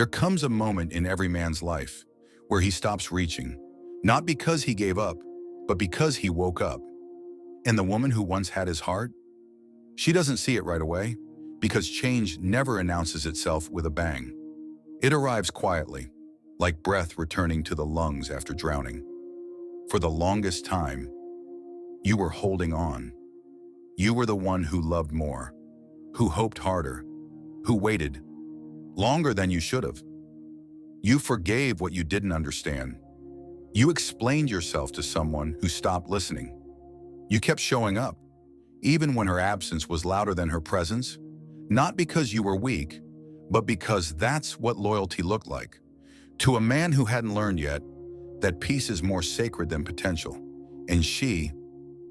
There comes a moment in every man's life where he stops reaching, not because he gave up, but because he woke up. And the woman who once had his heart, she doesn't see it right away, because change never announces itself with a bang. It arrives quietly, like breath returning to the lungs after drowning. For the longest time, you were holding on. You were the one who loved more, who hoped harder, who waited longer than you should have. You forgave what you didn't understand. You explained yourself to someone who stopped listening. You kept showing up, even when her absence was louder than her presence, not because you were weak, but because that's what loyalty looked like. To a man who hadn't learned yet that peace is more sacred than potential. And she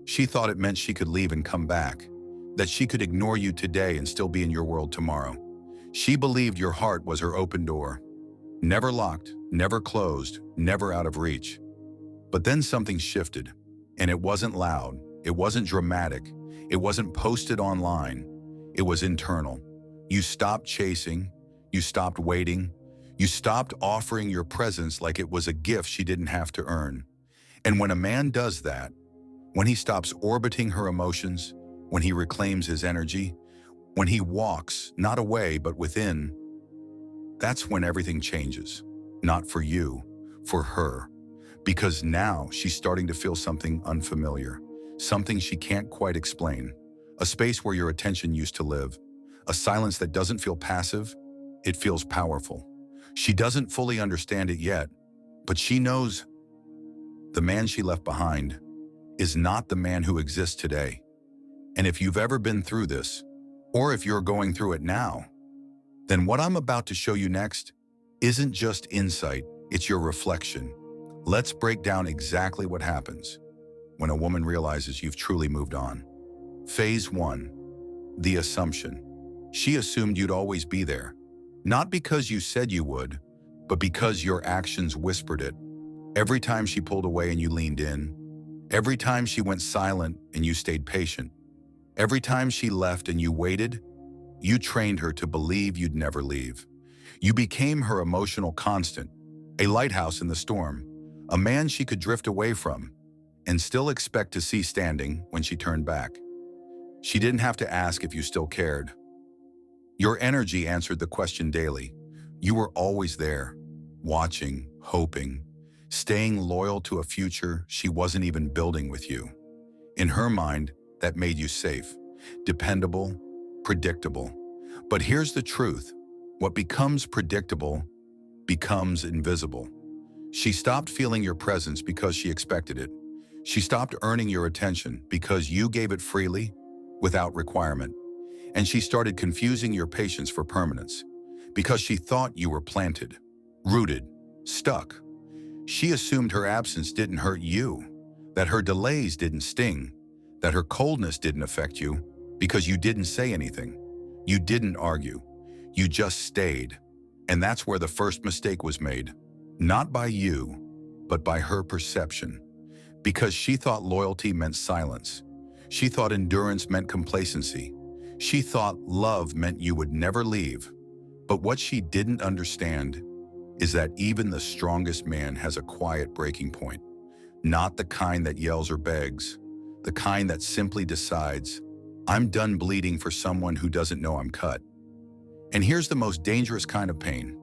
thought it meant she could leave and come back, that she could ignore you today and still be in your world tomorrow. She believed your heart was her open door, never locked, never closed, never out of reach. But then something shifted, and it wasn't loud, it wasn't dramatic, it wasn't posted online, it was internal. You stopped chasing, you stopped waiting, you stopped offering your presence like it was a gift she didn't have to earn. And when a man does that, when he stops orbiting her emotions, when he reclaims his energy, when he walks, not away, but within, that's when everything changes. Not for you, for her. Because now she's starting to feel something unfamiliar, something she can't quite explain. A space where your attention used to live. A silence that doesn't feel passive, it feels powerful. She doesn't fully understand it yet, but she knows the man she left behind is not the man who exists today. And if you've ever been through this, or if you're going through it now, then what I'm about to show you next isn't just insight, it's your reflection. Let's break down exactly what happens when a woman realizes you've truly moved on. Phase 1, the assumption. She assumed you'd always be there, not because you said you would, but because your actions whispered it. Every time she pulled away and you leaned in, every time she went silent and you stayed patient, every time she left and you waited, you trained her to believe you'd never leave. You became her emotional constant, a lighthouse in the storm, a man she could drift away from and still expect to see standing when she turned back. She didn't have to ask if you still cared. Your energy answered the question daily. You were always there, watching, hoping, staying loyal to a future she wasn't even building with you. In her mind, that made you safe, dependable, predictable. But here's the truth. What becomes predictable becomes invisible. She stopped feeling your presence because she expected it. She stopped earning your attention because you gave it freely, without requirement. And she started confusing your patience for permanence because she thought you were planted, rooted, stuck. She assumed her absence didn't hurt you, that her delays didn't sting, that her coldness didn't affect you because you didn't say anything. You didn't argue. You just stayed. And that's where the first mistake was made. Not by you, but by her perception. Because she thought loyalty meant silence. She thought endurance meant complacency. She thought love meant you would never leave. But what she didn't understand is that even the strongest man has a quiet breaking point. Not the kind that yells or begs, the kind that simply decides, I'm done bleeding for someone who doesn't know I'm cut. And here's the most dangerous kind of pain,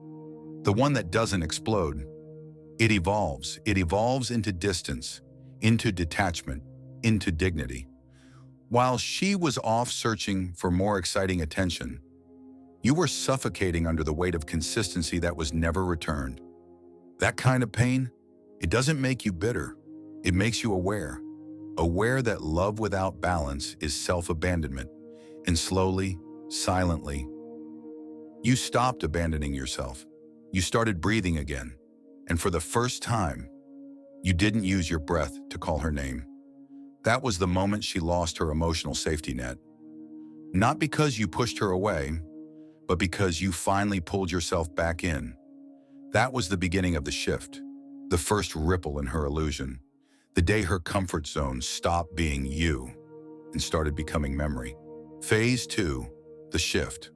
the one that doesn't explode. It evolves. It evolves into distance, into detachment, into dignity. While she was off searching for more exciting attention, you were suffocating under the weight of consistency that was never returned. That kind of pain, it doesn't make you bitter. It makes you aware. Aware that love without balance is self-abandonment. And slowly, silently, you stopped abandoning yourself. You started breathing again. And for the first time, you didn't use your breath to call her name. That was the moment she lost her emotional safety net. Not because you pushed her away, but because you finally pulled yourself back in. That was the beginning of the shift, the first ripple in her illusion, the day her comfort zone stopped being you and started becoming memory. Phase 2, the shift.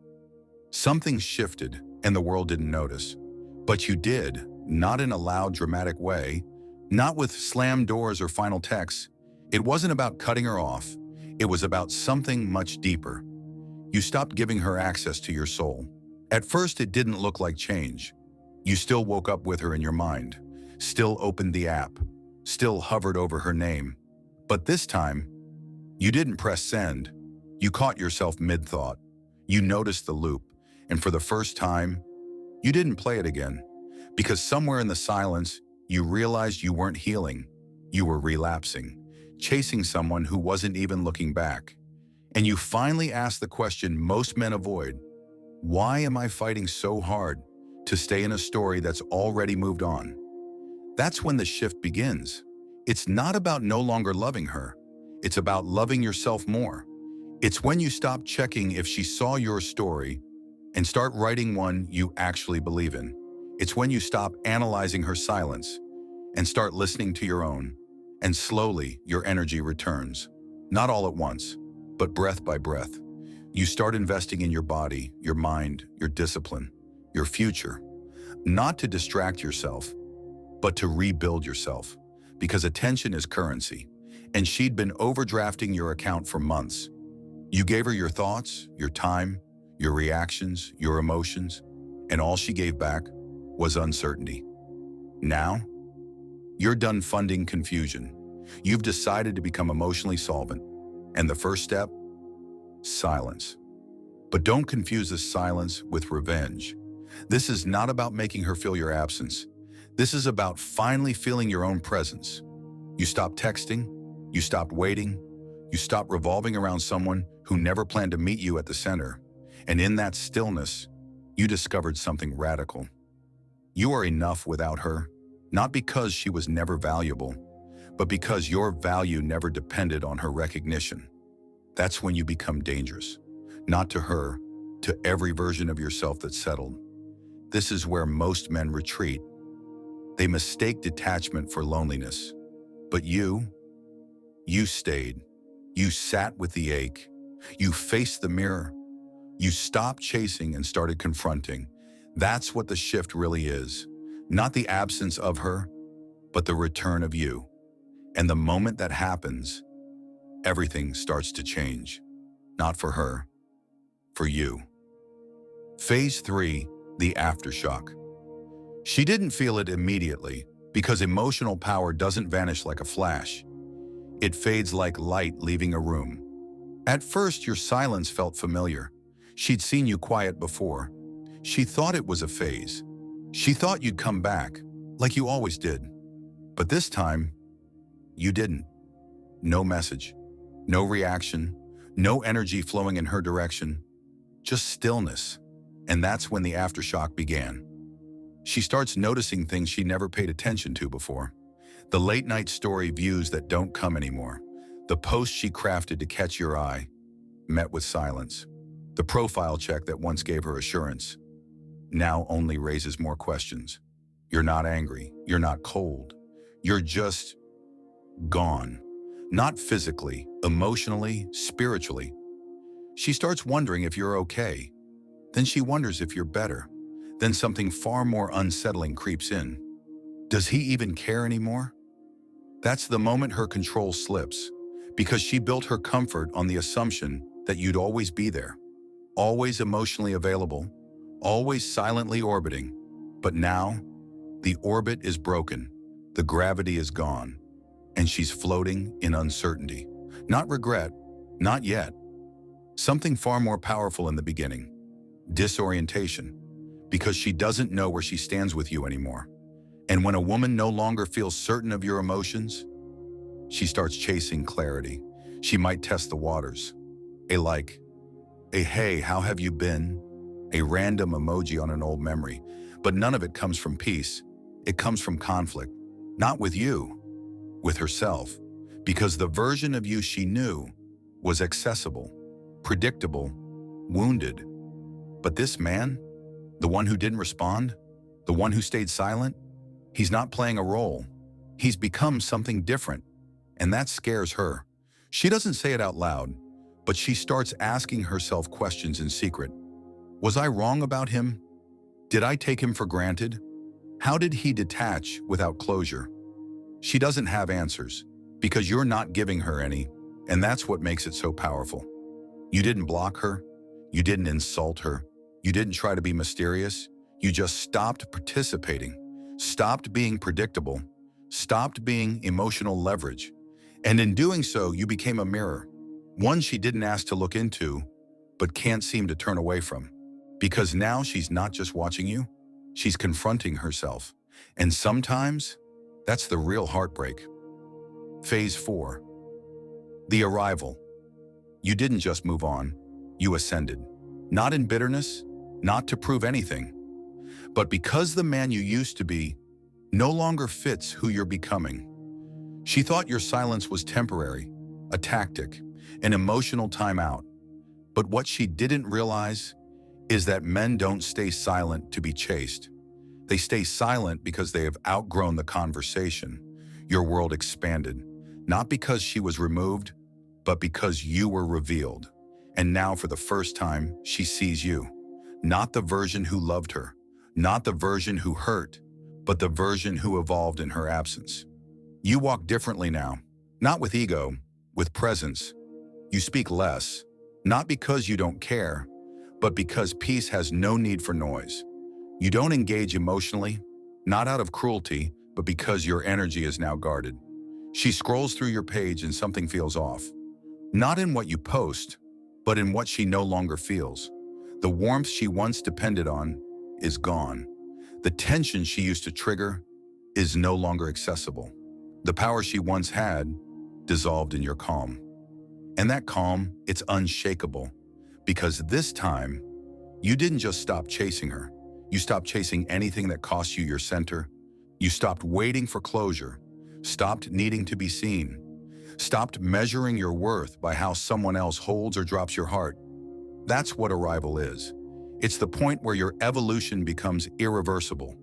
Something shifted and the world didn't notice. But you did, not in a loud, dramatic way, not with slammed doors or final texts. It wasn't about cutting her off. It was about something much deeper. You stopped giving her access to your soul. At first, it didn't look like change. You still woke up with her in your mind, still opened the app, still hovered over her name. But this time, you didn't press send. You caught yourself mid-thought. You noticed the loop, and for the first time, you didn't play it again. Because somewhere in the silence, you realized you weren't healing. You were relapsing, chasing someone who wasn't even looking back. And you finally asked the question most men avoid: why am I fighting so hard to stay in a story that's already moved on? That's when the shift begins. It's not about no longer loving her. It's about loving yourself more. It's when you stop checking if she saw your story and start writing one you actually believe in. It's when you stop analyzing her silence and start listening to your own. And slowly, your energy returns. Not all at once, but breath by breath. You start investing in your body, your mind, your discipline, your future. Not to distract yourself, but to rebuild yourself. Because attention is currency, and she'd been overdrafting your account for months. You gave her your thoughts, your time, your reactions, your emotions, and all she gave back was uncertainty. Now, you're done funding confusion. You've decided to become emotionally solvent. And the first step? Silence. But don't confuse this silence with revenge. This is not about making her feel your absence. This is about finally feeling your own presence. You stopped texting, you stopped waiting, you stopped revolving around someone who never planned to meet you at the center. And in that stillness, you discovered something radical. You are enough without her, not because she was never valuable, but because your value never depended on her recognition. That's when you become dangerous, not to her, to every version of yourself that settled. This is where most men retreat. They mistake detachment for loneliness. But you stayed. You sat with the ache. You faced the mirror. You stopped chasing and started confronting. That's what the shift really is. Not the absence of her, but the return of you. And the moment that happens, everything starts to change. Not for her, for you. Phase 3, the aftershock. She didn't feel it immediately because emotional power doesn't vanish like a flash. It fades like light leaving a room. At first, your silence felt familiar. She'd seen you quiet before. She thought it was a phase. She thought you'd come back, like you always did. But this time, you didn't. No message, no reaction, no energy flowing in her direction, just stillness. And that's when the aftershock began. She starts noticing things she never paid attention to before. The late-night story views that don't come anymore. The post she crafted to catch your eye, met with silence. The profile check that once gave her assurance, now only raises more questions. You're not angry. You're not cold. You're just gone. Not physically, emotionally, spiritually. She starts wondering if you're okay. Then she wonders if you're better. Then something far more unsettling creeps in. Does he even care anymore? That's the moment her control slips, because she built her comfort on the assumption that you'd always be there, always emotionally available, always silently orbiting. But now, the orbit is broken, the gravity is gone, and she's floating in uncertainty. Not regret, not yet. Something far more powerful in the beginning, disorientation, because she doesn't know where she stands with you anymore. And when a woman no longer feels certain of your emotions, she starts chasing clarity. She might test the waters. A like, a hey, how have you been? A random emoji on an old memory. But none of it comes from peace. It comes from conflict. Not with you, with herself. Because the version of you she knew was accessible, predictable, wounded. But this man, the one who didn't respond, the one who stayed silent, he's not playing a role. He's become something different. And that scares her. She doesn't say it out loud, but she starts asking herself questions in secret. Was I wrong about him? Did I take him for granted? How did he detach without closure? She doesn't have answers because you're not giving her any, and that's what makes it so powerful. You didn't block her. You didn't insult her. You didn't try to be mysterious. You just stopped participating, stopped being predictable, stopped being emotional leverage. And in doing so, you became a mirror, one she didn't ask to look into, but can't seem to turn away from. Because now she's not just watching you, she's confronting herself. And sometimes, that's the real heartbreak. Phase 4. The arrival. You didn't just move on, you ascended. Not in bitterness, not to prove anything, but because the man you used to be no longer fits who you're becoming. She thought your silence was temporary, a tactic, an emotional timeout. But what she didn't realize is that men don't stay silent to be chased. They stay silent because they have outgrown the conversation. Your world expanded, not because she was removed, but because you were revealed. And now for the first time, she sees you. Not the version who loved her, not the version who hurt, but the version who evolved in her absence. You walk differently now, not with ego, with presence. You speak less, not because you don't care, but because peace has no need for noise. You don't engage emotionally, not out of cruelty, but because your energy is now guarded. She scrolls through your page and something feels off. Not in what you post, but in what she no longer feels. The warmth she once depended on is gone. The tension she used to trigger is no longer accessible. The power she once had dissolved in your calm. And that calm, it's unshakable. Because this time, you didn't just stop chasing her. You stopped chasing anything that cost you your center. You stopped waiting for closure, stopped needing to be seen, stopped measuring your worth by how someone else holds or drops your heart. That's what arrival is. It's the point where your evolution becomes irreversible,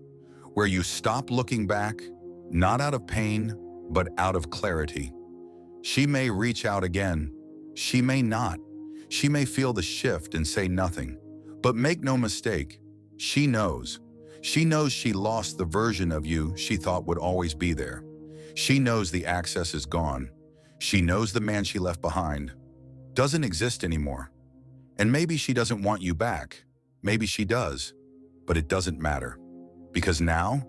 where you stop looking back, not out of pain, but out of clarity. She may reach out again. She may not. She may feel the shift and say nothing. But make no mistake, she knows. She knows she lost the version of you she thought would always be there. She knows the access is gone. She knows the man she left behind doesn't exist anymore. And maybe she doesn't want you back. Maybe she does. But it doesn't matter. Because now,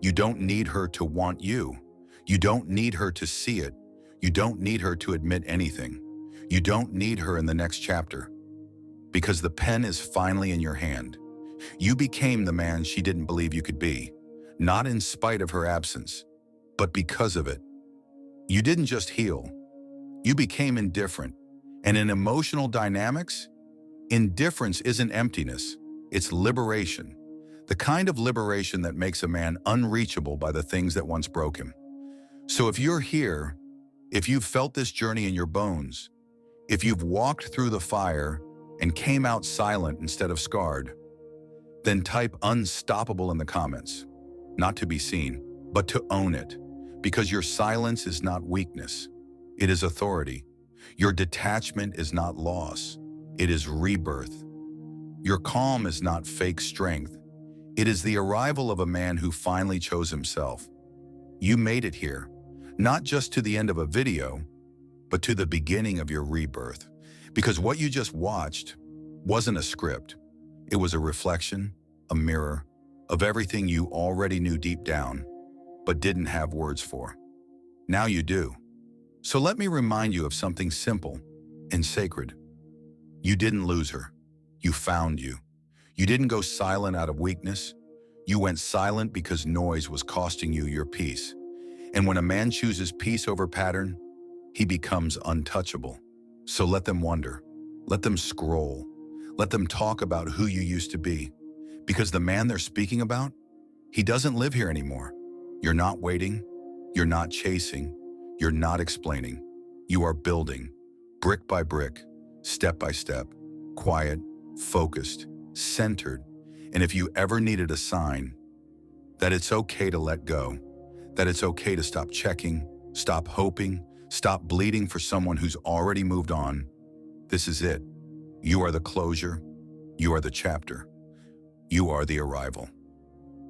you don't need her to want you. You don't need her to see it. You don't need her to admit anything. You don't need her in the next chapter. Because the pen is finally in your hand. You became the man she didn't believe you could be, not in spite of her absence, but because of it. You didn't just heal. You became indifferent. And in emotional dynamics, indifference isn't emptiness, it's liberation. The kind of liberation that makes a man unreachable by the things that once broke him. So if you're here, if you've felt this journey in your bones, if you've walked through the fire and came out silent instead of scarred, then type unstoppable in the comments. Not to be seen, but to own it. Because your silence is not weakness. It is authority. Your detachment is not loss. It is rebirth. Your calm is not fake strength. It is the arrival of a man who finally chose himself. You made it here, not just to the end of a video, but to the beginning of your rebirth. Because what you just watched wasn't a script. It was a reflection, a mirror, of everything you already knew deep down, but didn't have words for. Now you do. So let me remind you of something simple and sacred. You didn't lose her. You found you. You didn't go silent out of weakness. You went silent because noise was costing you your peace. And when a man chooses peace over pattern, he becomes untouchable. So let them wonder. Let them scroll. Let them talk about who you used to be. Because the man they're speaking about, he doesn't live here anymore. You're not waiting. You're not chasing. You're not explaining. You are building, brick by brick, step by step, quiet, focused, centered. And if you ever needed a sign that it's okay to let go, that it's okay to stop checking, stop hoping, stop bleeding for someone who's already moved on, this is it. You are the closure. You are the chapter. You are the arrival.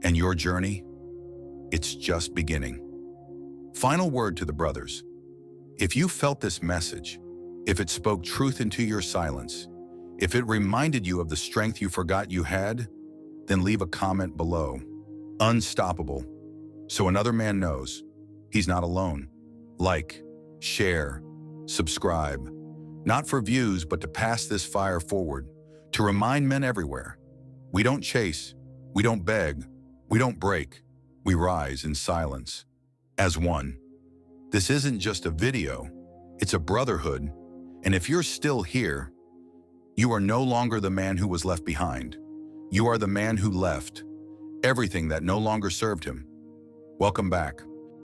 And your journey? It's just beginning. Final word to the brothers. If you felt this message, if it spoke truth into your silence, if it reminded you of the strength you forgot you had, then leave a comment below. Unstoppable. So another man knows he's not alone. Like, share, subscribe. Not for views, but to pass this fire forward, to remind men everywhere. We don't chase, we don't beg, we don't break. We rise in silence, as one. This isn't just a video, it's a brotherhood. And if you're still here, you are no longer the man who was left behind. You are the man who left everything that no longer served him. Welcome back.